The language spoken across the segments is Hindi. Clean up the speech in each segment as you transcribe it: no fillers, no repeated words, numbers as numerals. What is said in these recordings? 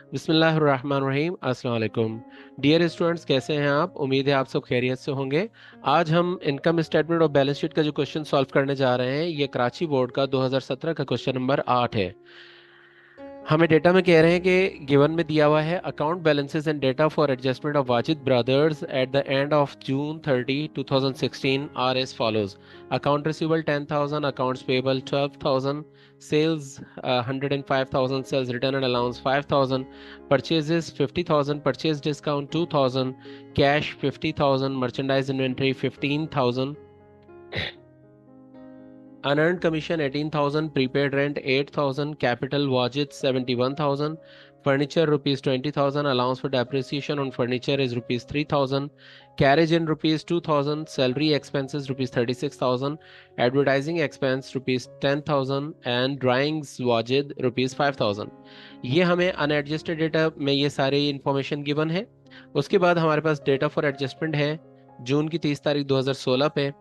बिस्मिल्लाहिर्रहमानिर्रहीम अस्सलाम वालेकुम। डियर स्टूडेंट्स, कैसे हैं आप? उम्मीद है आप सब खैरियत से होंगे। आज हम इनकम स्टेटमेंट और बैलेंस शीट का जो क्वेश्चन सॉल्व करने जा रहे हैं, ये कराची बोर्ड का 2017 का क्वेश्चन नंबर 8 है। हमें डेटा में कह रहे हैं कि गिवन में दिया हुआ है account balances and data for adjustment of Wajid brothers at the end of June 30 2016 are as follows. Account receivable 10,000, accounts payable 12,000, sales 105,000, sales return and allowance 5,000, purchases 50,000, purchase discount 2,000, cash 50,000, merchandise inventory 15,000, unearned commission 18,000, prepaid rent 8,000, capital wajid 71,000, furniture rupees 20,000, allowance for depreciation on furniture is rupees 3,000, carriage in rupees 2,000, salary expenses rupees 36,000, advertising expense rupees 10,000 and drawings wajid rupees 5,000। ये हमें अनएडजस्टेड डेटा में ये सारी इंफॉर्मेशन गिवन है। उसके बाद हमारे पास डेटा फॉर एडजस्टमेंट है जून की 30 तारीख 2016 पे।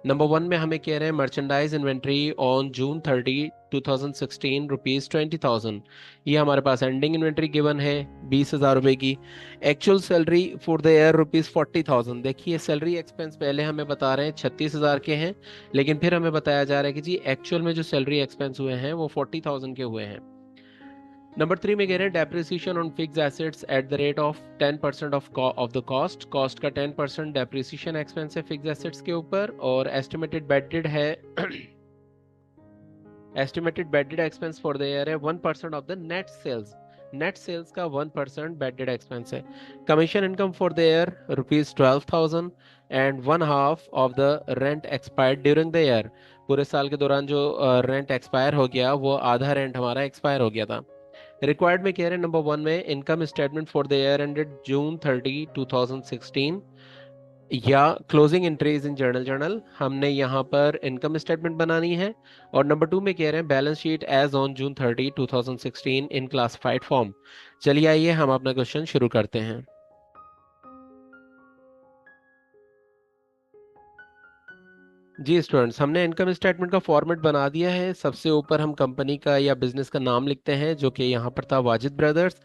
नंबर वन में हमें कह रहे हैं merchandise inventory on June 30 2016 rupees 20,000। ये हमारे पास एंडिंग इन्वेंट्री गिवन है 20,000 रुपए की। Actual salary for the year rupees 40,000। देखिए सैलरी एक्सपेंस पहले हमें बता रहे हैं 36,000 के हैं, लेकिन फिर हमें बताया जा रहा है कि जी एक्चुअल में जो सैलरी एक्सपेंस हुए हैं वो 40,000 के हुए हैं। नंबर थ्री में कह रहे हैं depreciation on fix assets at the rate of 10% of the cost. Cost का 10% डेप्रिसिएशन एक्सपेंस है फिक्स एसेट्स के ऊपर, और एस्टिमेटेड बेडेड है estimated bad debt expense for the year है 1% of the net sales. Net sales का 1% बेडेड एक्सपेंस है। Commission income for the year rupees 12,000 and one half of the rent expired during the year. पूरे साल के दौरान जो रेंट एक्सपायर हो गया वो आधा रेंट हमारा एक्सपायर हो गया था। रिक्वायर्ड में कह रहे हैं नंबर वन में income statement for the year ended June 30 2016 या क्लोजिंग एंट्रीज इन जर्नल हमने यहाँ पर इनकम स्टेटमेंट बनानी है। और नंबर टू में कह रहे हैं balance sheet as on June 30 2016 in classified form. चलिए आइए हम अपना क्वेश्चन शुरू करते हैं। जी स्टूडेंट्स, हमने इनकम स्टेटमेंट का फॉर्मेट बना दिया है। सबसे ऊपर हम कंपनी का या बिजनेस का नाम लिखते हैं जो कि यहाँ पर था वाजिद ब्रदर्स।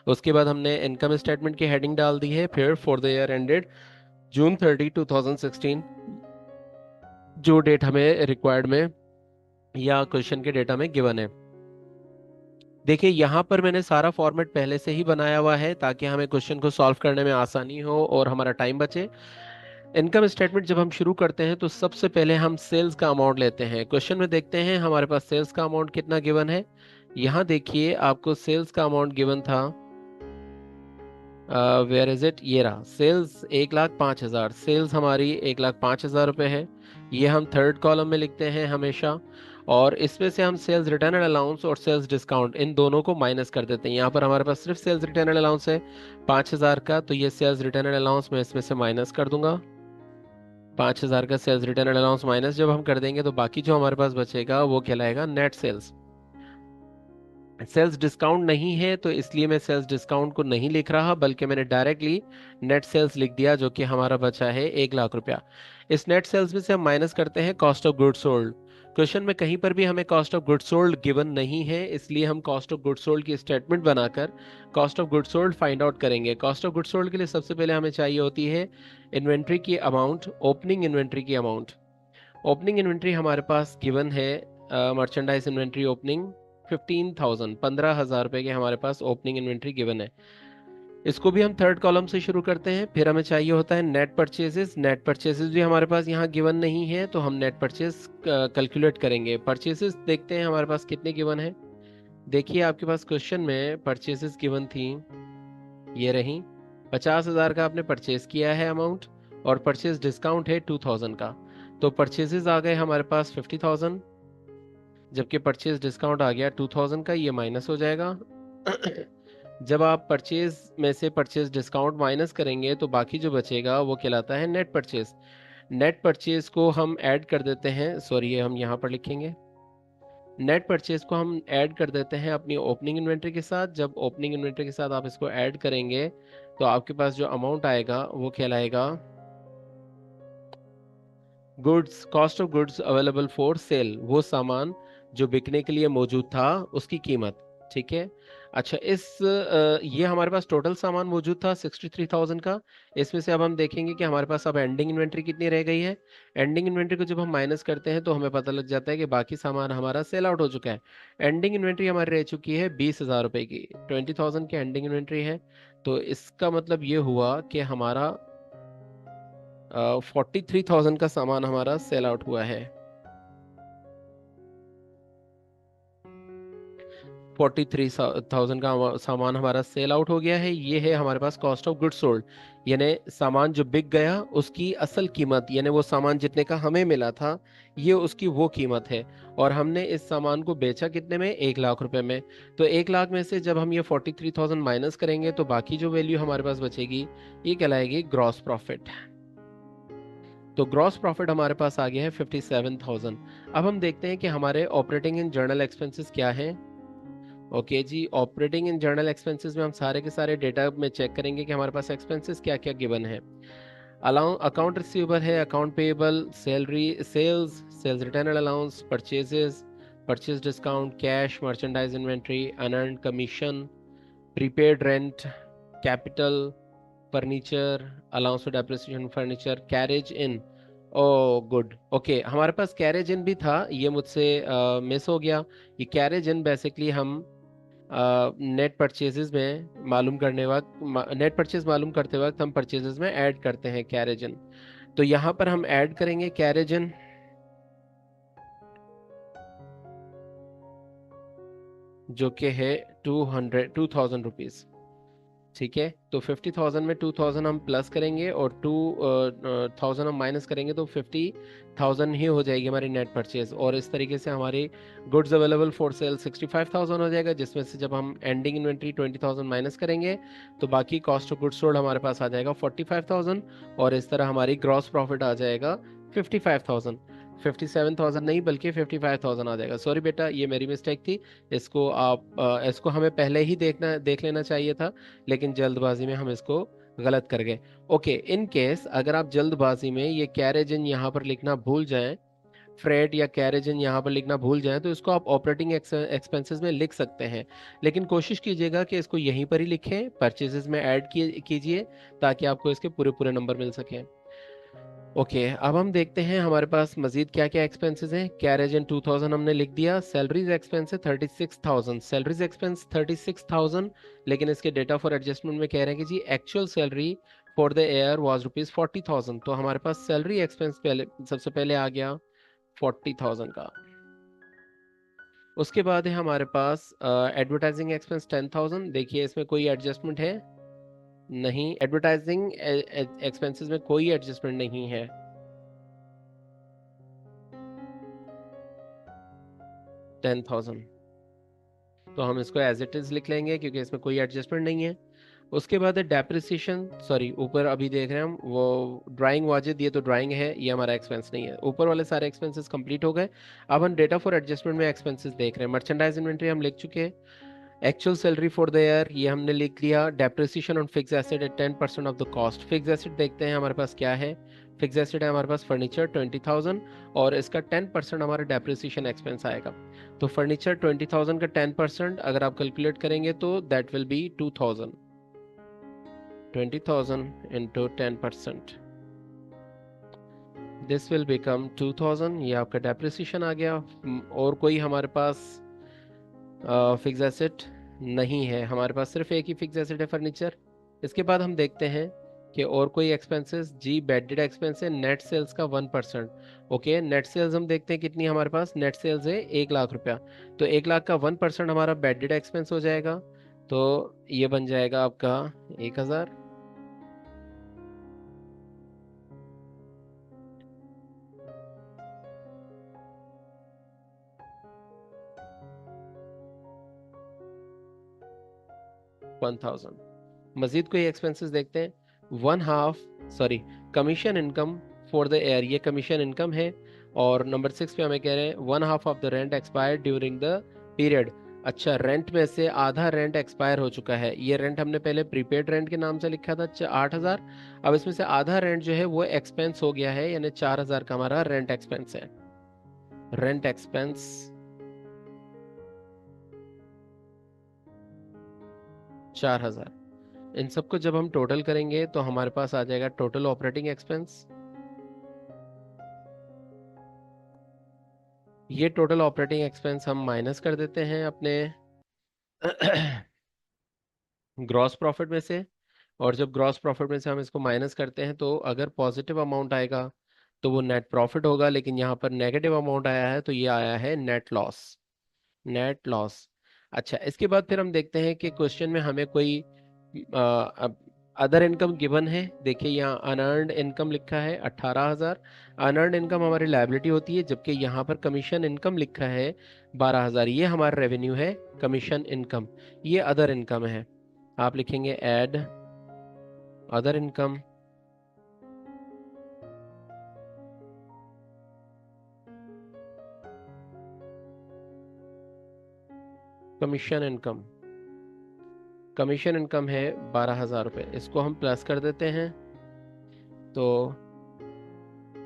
उसके बाद हमने इनकम स्टेटमेंट की हेडिंग डाल दी है, फिर for the year ended June 30 2016, जो डेट हमें रिक्वायर्ड में या क्वेश्चन के डेटा में गिवन है। देखिए यहाँ पर मैंने सारा फॉर्मेट पहले से ही बनाया हुआ है ताकि हमें क्वेश्चन को सॉल्व करने में आसानी हो और हमारा टाइम बचे। इनकम स्टेटमेंट जब हम शुरू करते हैं तो सबसे पहले हम सेल्स का अमाउंट लेते हैं। क्वेश्चन में देखते हैं हमारे पास सेल्स का अमाउंट कितना गिवन है। यहाँ देखिए आपको सेल्स का अमाउंट गिवन था, वेयर इज इट, ये रहा। सेल्स 1,05,000, सेल्स हमारी 1,05,000 रुपये है। ये हम थर्ड कॉलम में लिखते हैं हमेशा, और इसमें से हम सेल्स रिटर्न एंड अलाउंस और सेल्स डिस्काउंट इन दोनों को माइनस कर देते हैं। यहाँ पर हमारे पास सिर्फ सेल्स रिटर्न एंड अलाउंस है 5,000 का, तो ये सेल्स रिटर्न एंड अलाउंस मैं इसमें से माइनस कर दूंगा। 5,000 का sales return and allowance minus जब हम कर देंगे तो बाकी जो हमारे पास बचेगा वो कहलाएगा नेट सेल्स। सेल्स डिस्काउंट नहीं है तो इसलिए मैं सेल्स डिस्काउंट को नहीं लिख रहा, बल्कि मैंने डायरेक्टली नेट सेल्स लिख दिया, जो कि हमारा बचा है 1,00,000 रुपया। इस नेट सेल्स में से हम माइनस करते हैं cost of goods sold. Question में कहीं पर भी हमें cost of goods sold given नहीं है, इसलिए हम कॉस्ट ऑफ गुड्स सोल्ड की स्टेटमेंट बनाकर cost of goods sold find out करेंगे। कॉस्ट ऑफ गुड्स सोल्ड के लिए सबसे पहले हमें चाहिए होती है इन्वेंट्री की अमाउंट, ओपनिंग इन्वेंट्री की अमाउंट। ओपनिंग इन्वेंट्री हमारे पास गिवन है, मर्चेंडाइज इन्वेंट्री ओपनिंग 15,000, 15,000 रुपए के हमारे पास ओपनिंग इन्वेंट्री गिवन है। इसको भी हम थर्ड कॉलम से शुरू करते हैं। फिर हमें चाहिए होता है नेट परचेजेस। नेट परचेजेस भी हमारे पास यहाँ गिवन नहीं है, तो हम नेट परचेज कैलकुलेट करेंगे। परचेजेस देखते हैं हमारे पास कितने गिवन है। देखिए आपके पास क्वेश्चन में परचेजेस गिवन थी, ये रही। 50,000 का आपने परचेज किया है अमाउंट, और परचेज डिस्काउंट है 2,000 का, तो परचेजेस आ गए हमारे पास 50,000, जबकि परचेज डिस्काउंट आ गया 2,000 का, ये माइनस हो जाएगा। जब आप परचेज में से परचेज डिस्काउंट माइनस करेंगे तो बाकी जो बचेगा वो कहलाता है नेट परचेज। नेट परचेज को हम ऐड कर देते हैं, सॉरी ये हम यहाँ पर लिखेंगे, नेट परचेज को हम ऐड कर देते हैं अपनी ओपनिंग इन्वेंट्री के साथ। जब ओपनिंग इन्वेंट्री के साथ आप इसको ऐड करेंगे तो आपके पास जो अमाउंट आएगा वो कहलाएगा goods, cost of goods available for sale, वो सामान जो बिकने के लिए मौजूद था उसकी कीमत। ठीक है। अच्छा, ये हमारे पास टोटल सामान मौजूद था 63,000 का। इसमें से अब हम देखेंगे कि हमारे पास अब एंडिंग इन्वेंट्री कितनी रह गई है। एंडिंग इन्वेंट्री को जब हम माइनस करते हैं तो हमें पता लग जाता है कि बाकी सामान हमारा सेल आउट हो चुका है। एंडिंग इन्वेंट्री हमारी रह चुकी है 20,000 रुपए की। 20,000 की एंडिंग इन्वेंट्री है। तो इसका मतलब ये हुआ कि हमारा 43,000 का सामान हमारा सेल आउट हुआ है। 43,000 का सामान हमारा सेल आउट हो गया है। ये है हमारे पास कॉस्ट ऑफ गुड्स सोल्ड, यानी सामान जो बिक गया उसकी असल कीमत, यानी वो सामान जितने का हमें मिला था ये उसकी वो कीमत है। और हमने इस सामान को बेचा कितने में, 1 लाख रुपए में। तो 1 लाख में से जब हम ये 43,000 माइनस करेंगे तो बाकी जो वैल्यू हमारे पास बचेगी ये कहलाएगी ग्रॉस प्रॉफिट। तो ग्रॉस प्रॉफिट हमारे पास आ गया है 57,000। अब हम देखते हैं कि हमारे ऑपरेटिंग इन जर्नल एक्सपेंसेस क्या हैं। ओके जी, ऑपरेटिंग इन जर्नल एक्सपेंसेस में हम सारे के सारे डेटा में चेक करेंगे कि हमारे पास एक्सपेंसेस क्या क्या गिवन है। अलाउ अकाउंट रिसीवेबल है, account payable, salary, sales, sales return allowance, purchases, purchase discount, cash, merchandise inventory, unearned commission, prepaid rent, capital, furniture, allowance for depreciation furniture, carriage in. Oh good, okay, हमारे पास कैरेज इन भी था, ये मुझसे मिस हो गया। ये कैरेज इन बेसिकली हम नेट परचेजेस में मालूम करने वक्त, नेट परचेज मालूम करते वक्त हम परचेजेस में ऐड करते हैं कैरेजन। तो यहाँ पर हम ऐड करेंगे कैरेजन, जो कि है 2,000 रुपीज़। ठीक है, तो 50,000 में 2,000 हम प्लस करेंगे और 2,000 हम माइनस करेंगे तो 50,000 ही हो जाएगी हमारी नेट परचेज। और इस तरीके से हमारी गुड्स अवेलेबल फॉर सेल 65,000 हो जाएगा, जिसमें से जब हम एंडिंग इन्वेंट्री 20,000 माइनस करेंगे तो बाकी कॉस्ट ऑफ गुड्स सोल्ड हमारे पास आ जाएगा 45,000। और इस तरह हमारी ग्रॉस प्रॉफिट आ जाएगा 55,000। 57,000 नहीं बल्कि 55,000 आ जाएगा। सॉरी बेटा, ये मेरी मिस्टेक थी। इसको हमें पहले ही देख लेना चाहिए था, लेकिन जल्दबाजी में हम इसको गलत कर गए। ओके, इन केस अगर आप जल्दबाजी में ये कैरेजन यहाँ पर लिखना भूल जाएं, फ्रेड या कैरेजन यहाँ पर लिखना भूल जाएं, तो इसको आप ऑपरेटिंग एक्सपेंसेस में लिख सकते हैं। लेकिन कोशिश कीजिएगा कि इसको यहीं पर ही लिखें, परचेजेस में ऐड कीजिए, ताकि आपको इसके पूरे पूरे नंबर मिल सकें। ओके, अब हम देखते हैं हमारे पास मजीद क्या क्या एक्सपेंसेस हैं। कैरेज इन 2,000 हमने लिख दिया। सैलरीज एक्सपेंस है 36,000, सैलरीज एक्सपेंस 36,000। लेकिन इसके डेटा फॉर एडजस्टमेंट में कह रहे हैं कि जी actual salary for the year was rupees 40,000। तो हमारे पास सैलरी एक्सपेंस पहले सबसे पहले आ गया 40,000 का। उसके बाद है हमारे पास एडवर्टाइजिंग एक्सपेंस 10,000। देखिए इसमें कोई एडजस्टमेंट है नहीं, एडवर्टाइजिंग एक्सपेंसेस में कोई एडजस्टमेंट नहीं है। 10,000, तो हम इसको एज इट इज लिख लेंगे क्योंकि इसमें कोई एडजस्टमेंट नहीं है। उसके बाद है डेप्रिसिएशन, सॉरी ऊपर अभी देख रहे हैं हम वो ड्राइंग वाजिद, ये तो ड्राइंग है, ये हमारा एक्सपेंस नहीं है। ऊपर वाले सारे एक्सपेंसेस कंप्लीट हो गए। अब हम डेटा फॉर एडजस्टमेंट में एक्सपेंसेस देख रहे हैं। मर्चेंडाइज इन्वेंट्री हम लिख चुके हैं। Actual salary for the year ये हमने लिख लिया। Depreciation on fix asset eight 10% of the cost. Fix asset देखते हैं हमारे पास क्या है। फिक्स एसेट है हमारे पास फर्नीचर 20,000, और इसका 10% हमारा डेप्रिसिएशन एक्सपेंस आएगा। तो फर्नीचर 20,000 का 10% अगर आप कैलकुलेट करेंगे तो that will be 2,000। 20,000 into 10%, this will become 2,000। ये आपका डेप्रिसिएशन आ गया। और कोई हमारे पास फिक्स एसेट नहीं है, हमारे पास सिर्फ एक ही फिक्स एसेट है, फर्नीचर। इसके बाद हम देखते हैं कि और कोई एक्सपेंसेस। जी बैडेड एक्सपेंस है नेट सेल्स का 1%। ओके, नेट सेल्स हम देखते हैं कितनी हमारे पास नेट सेल्स है, 1 लाख रुपया। तो 1 लाख का 1% हमारा बैडेड एक्सपेंस हो जाएगा। तो ये बन जाएगा आपका 1,000। 1,000। मजीद कोई एक्सपेंसेस देखते हैं। 1/2, sorry, commission income for the air, ये कमीशन इनकम है। और नंबर 6 पे हमें कह रहे हैं 1/2 of the rent expired during the period. अच्छा, रेंट में से आधा रेंट एक्सपायर हो चुका है। ये रेंट हमने पहले प्रीपेड रेंट के नाम से लिखा था 8,000। अब इसमें से आधा रेंट जो है वो एक्सपेंस हो गया है, यानी 4,000 का हमारा रेंट एक्सपेंस है। Rent expense 4000। इन सबको जब हम टोटल करेंगे तो हमारे पास आ जाएगा टोटल ऑपरेटिंग एक्सपेंस। ये टोटल ऑपरेटिंग एक्सपेंस हम माइनस कर देते हैं अपने ग्रॉस प्रॉफिट में से। और जब ग्रॉस प्रॉफिट में से हम इसको माइनस करते हैं तो अगर पॉजिटिव अमाउंट आएगा तो वो नेट प्रॉफिट होगा, लेकिन यहाँ पर नेगेटिव अमाउंट आया है तो ये आया है नेट लॉस। Net loss. अच्छा, इसके बाद फिर हम देखते हैं कि क्वेश्चन में हमें कोई अदर इनकम गिवन है। देखिए यहाँ अनअर्न्ड इनकम लिखा है 18,000। अनअर्न्ड इनकम हमारी लायबिलिटी होती है, जबकि यहाँ पर कमीशन इनकम लिखा है 12,000। ये हमारा रेवेन्यू है, कमीशन इनकम। ये अदर इनकम है। आप लिखेंगे add other income. Commission income. Commission income है 12,000 रुपये, इसको हम प्लस कर देते हैं। तो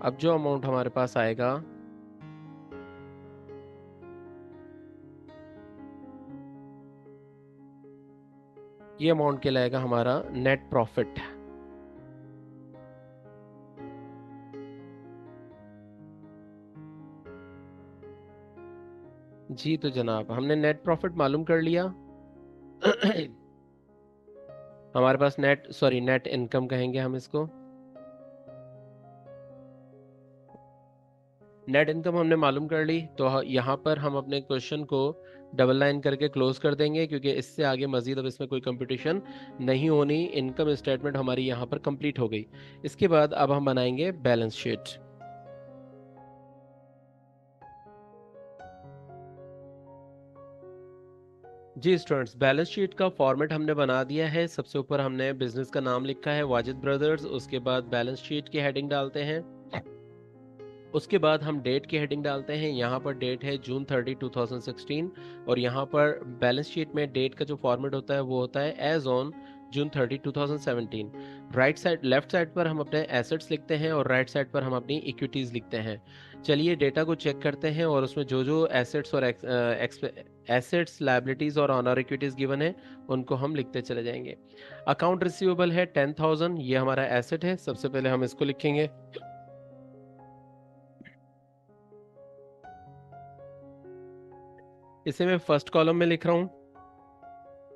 अब जो अमाउंट हमारे पास आएगा ये अमाउंट कहलाएगा हमारा नेट प्रॉफिट। जी तो जनाब, हमने नेट प्रॉफिट मालूम कर लिया। हमारे पास नेट इनकम कहेंगे हम इसको। नेट इनकम हमने मालूम कर ली, तो यहाँ पर हम अपने क्वेश्चन को डबल लाइन करके क्लोज कर देंगे, क्योंकि इससे आगे मजीद अब इसमें कोई कंपटीशन नहीं होनी। इनकम स्टेटमेंट हमारी यहाँ पर कंप्लीट हो गई। इसके बाद अब हम बनाएंगे बैलेंस शीट। जी स्टूडेंट्स, बैलेंस शीट का फॉर्मेट हमने बना दिया है। सबसे ऊपर हमने बिजनेस का नाम लिखा है वाजिद ब्रदर्स। उसके बाद बैलेंस शीट की हेडिंग डालते हैं। उसके बाद हम डेट की हेडिंग डालते हैं। यहाँ पर डेट है जून 30, 2016। और यहाँ पर बैलेंस शीट में डेट का जो फॉर्मेट होता है वो होता है as on June 30, 2017। Right side left side पर हम अपने एसेट्स लिखते हैं और राइट साइड पर हम अपनी इक्विटीज़ लिखते हैं। चलिए डेटा को चेक करते हैं और उसमें जो जो एसेट्स और एसेट्स, लायबिलिटीज़ और ऑनर इक्विटीज़ गिवन है उनको हम लिखते चले जाएंगे। अकाउंट रिसीवेबल है 10,000, ये हमारा एसेट है। सबसे पहले हम इसको लिखेंगे। इसे मैं फर्स्ट कॉलम में लिख रहा हूँ,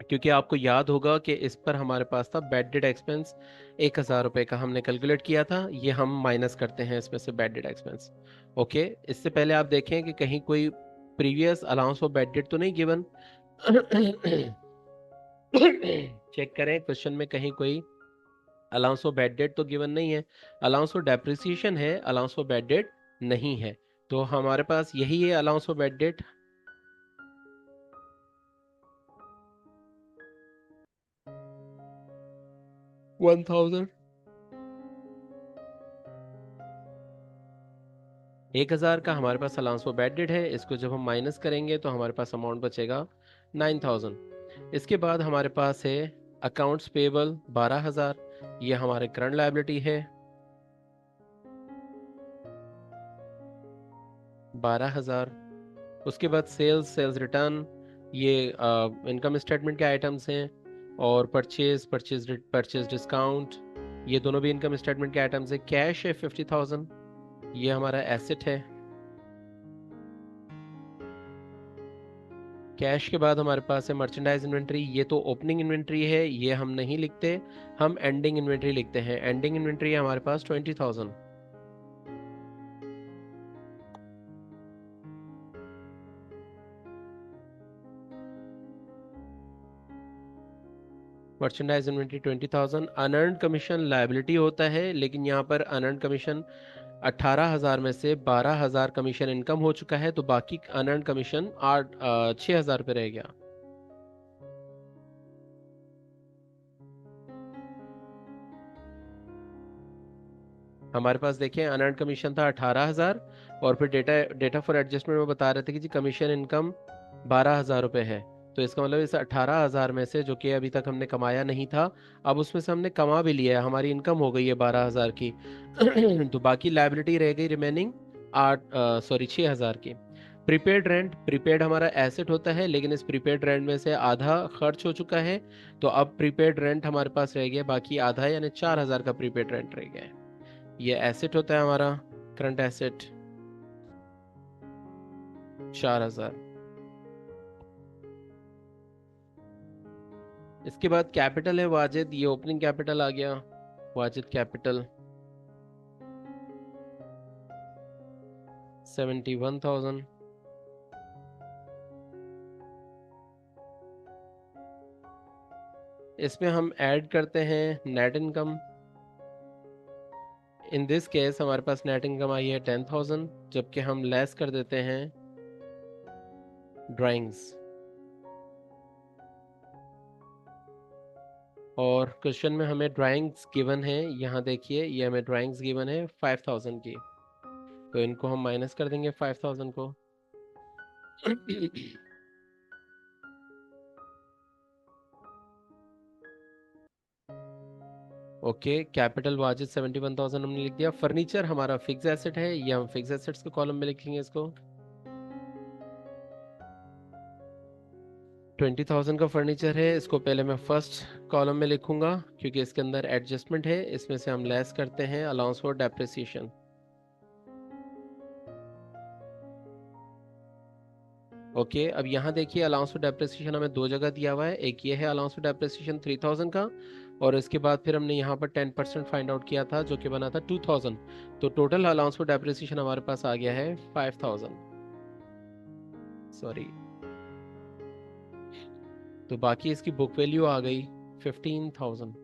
क्योंकि आपको याद होगा कि इस पर हमारे पास था बैड डेट एक्सपेंस 1,000 रुपये का हमने कैलकुलेट किया था। ये हम माइनस करते हैं इसमें से बैड डेट एक्सपेंस। ओके, इससे पहले आप देखें कि कहीं कोई previous allowance for bad debt तो नहीं गिवन। चेक करें क्वेश्चन में कहीं कोई अलाउंस फॉर बैड डेट तो गिवन नहीं है। अलाउंस फॉर डेप्रिसिएशन है, अलाउंस फॉर बैड डेट नहीं है। तो हमारे पास यही है अलाउंस फॉर बैड डेट। 1,000। 1,000 का हमारे पास अलाउंस फॉर बैड डेट है। इसको जब हम माइनस करेंगे तो हमारे पास अमाउंट बचेगा 9,000। इसके बाद हमारे पास है अकाउंट्स पेबल 12,000। ये हमारे करंट लायबिलिटी है 12,000। उसके बाद सेल्स रिटर्न, ये इनकम स्टेटमेंट के आइटम्स हैं। और परचेज डिस्काउंट, ये दोनों भी इनकम स्टेटमेंट के आइटम्स हैं। कैश है 50,000, ये हमारा एसेट है। कैश के बाद हमारे पास है मर्चेंडाइज इन्वेंट्री। ये तो ओपनिंग इन्वेंट्री है, ये हम नहीं लिखते, हम एंडिंग इन्वेंट्री लिखते हैं। एंडिंग इन्वेंट्री है हमारे पास 20,000। Merchandise inventory 20,000। Unearned commission liability होता है, लेकिन यहाँ पर अनअर्न्ड कमीशन 18,000 में से 12,000 कमीशन इनकम हो चुका है, तो बाकी अनअर्न्ड कमीशन 6,000 रुपये रह गया। हमारे पास देखिए अनअर्न्ड कमीशन था 18,000। और फिर डेटा डेटा फॉर एडजस्टमेंट में बता रहे थे कि जी कमीशन इनकम 12,000 रुपये है। तो इसका मतलब इस 18,000 में से, जो कि अभी तक हमने कमाया नहीं था, अब उसमें से हमने कमा भी लिया है, हमारी इनकम हो गई है 12,000 की। तो बाकी लायबिलिटी रह गई रिमेनिंग 6,000 की। प्रीपेड रेंट, प्रीपेड हमारा एसेट होता है, लेकिन इस प्रीपेड रेंट में से आधा खर्च हो चुका है, तो अब प्रीपेड रेंट हमारे पास रह गया बाकी आधा, यानी 4,000 का प्रीपेड रेंट रह गया है। ये एसेट होता है हमारा, करंट एसेट 4,000। इसके बाद कैपिटल है वाजिद, ये ओपनिंग कैपिटल आ गया, वाजिद कैपिटल 71,000। इसमें हम ऐड करते हैं net income. In this case हमारे पास नेट इनकम आई है 10,000, जबकि हम लेस कर देते हैं ड्राइंग्स। और क्वेश्चन में हमें ड्राइंग्स गिवन है, यहाँ देखिए ये हमें ड्राइंग्स गिवन है 5,000 की, तो इनको हम माइनस कर देंगे 5,000 को। ओके, कैपिटल वाजिद 71,000 हमने लिख दिया। फर्नीचर हमारा फिक्स एसेट है, ये हम फिक्स एसेट्स के कॉलम में लिखेंगे इसको। 20,000 का फर्नीचर है, इसको पहले मैं फर्स्ट कॉलम में लिखूंगा क्योंकि इसके अंदर एडजस्टमेंट है, इसमें से हम लेस करते हैं अलाउंस फॉर डेप्रिसिएशन। ओके, अब यहाँ देखिए अलाउंस फॉर डेप्रिसिएशन हमें दो जगह दिया हुआ है, एक ये है अलाउंस फॉर डेप्रिसिएशन 3,000 का, और इसके बाद फिर हमने यहाँ पर 10% फाइंड आउट किया था जो कि बना था 2,000, तो टोटल अलाउंस फॉर डेप्रिसिएशन हमारे पास आ गया है 5,000, सॉरी। तो बाकी इसकी बुक वैल्यू आ गई 15,000।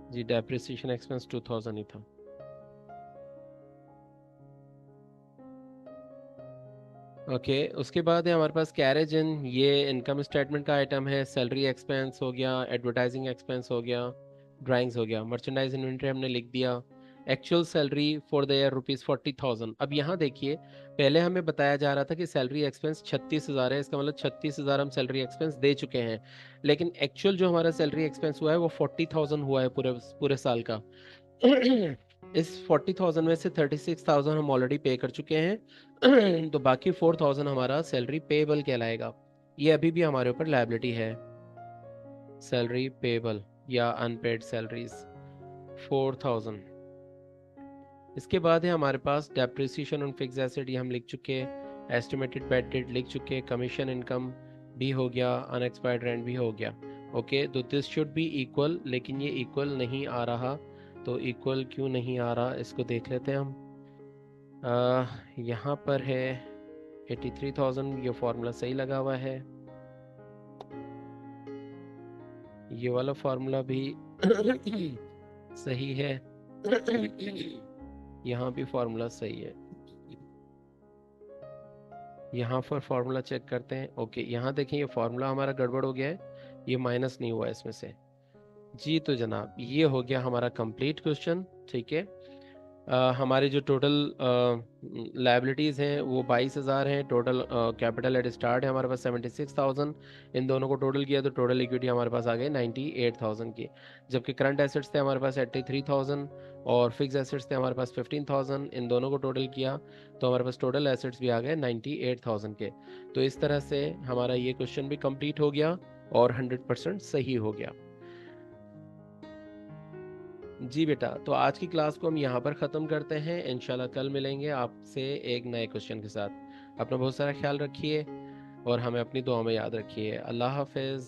जी, डेप्रिसिएशन एक्सपेंस 2,000 ही था। ओके, उसके बाद है हमारे पास कैरेज इन, ये इनकम स्टेटमेंट का आइटम है, सैलरी एक्सपेंस हो गया, एडवर्टाइजिंग एक्सपेंस हो गया, ड्राइंग्स हो गया, मर्चेंडाइज इन्वेंट्री हमने लिख दिया। Actual salary for the year ₹40,000। अब यहाँ देखिए, पहले हमें बताया जा रहा था कि सैलरी एक्सपेंस 36,000 है, इसका मतलब 36,000 हम सैलरी एक्सपेंस दे चुके हैं, लेकिन एक्चुअल जो हमारा सैलरी एक्सपेंस हुआ है वो 40,000 हुआ है पूरे पूरे साल का। इस 40,000 में से 36,000 हम ऑलरेडी पे कर चुके हैं, तो बाकी 4,000 हमारा सैलरी पेबल कहलाएगा। ये अभी भी हमारे ऊपर लायबिलिटी है, सैलरी पेबल या अनपेड सैलरीज 4,000। इसके बाद है हमारे पास डेप्रिसिएशन ऑन फिक्स एसेट, ये हम लिख चुके हैं, एस्टिमेटेड बैड डेट लिख चुके हैं, कमीशन इनकम भी हो गया, अनएक्सपायर्ड रेंट भी हो गया। ओके, तो दिस शुड बी इक्वल, लेकिन ये इक्वल नहीं आ रहा, तो इक्वल क्यों नहीं आ रहा इसको देख लेते हैं हम। यहाँ पर है 83,000, ये फॉर्मूला सही लगा हुआ है, ये वाला फॉर्मूला भी सही है, यहाँ भी फॉर्मूला सही है। यहाँ पर फॉर्मूला चेक करते हैं। ओके, यहाँ देखें ये फॉर्मूला हमारा गड़बड़ हो गया है, ये माइनस नहीं हुआ है इसमें से। जी तो जनाब, ये हो गया हमारा कंप्लीट क्वेश्चन, ठीक है। हमारी जो टोटल लाइबिलिटीज़ हैं वो 22,000 हैं, टोटल कैपिटल एट स्टार्ट है हमारे पास 76,000, इन दोनों को टोटल किया तो टोटल इक्विटी हमारे पास आ गई 98,000 की, जबकि करंट एसेट्स थे हमारे पास 83,000 और फिक्स एसेट्स थे हमारे पास 15,000, इन दोनों को टोटल किया तो हमारे पास टोटल एसेट्स भी आ गए 98,000 के। तो इस तरह से हमारा ये क्वेश्चन भी कंप्लीट हो गया और 100% सही हो गया। जी बेटा, तो आज की क्लास को हम यहाँ पर ख़त्म करते हैं, इंशाल्लाह कल मिलेंगे आपसे एक नए क्वेश्चन के साथ। अपना बहुत सारा ख्याल रखिए और हमें अपनी दुआ में याद रखिए। अल्लाह हाफिज़।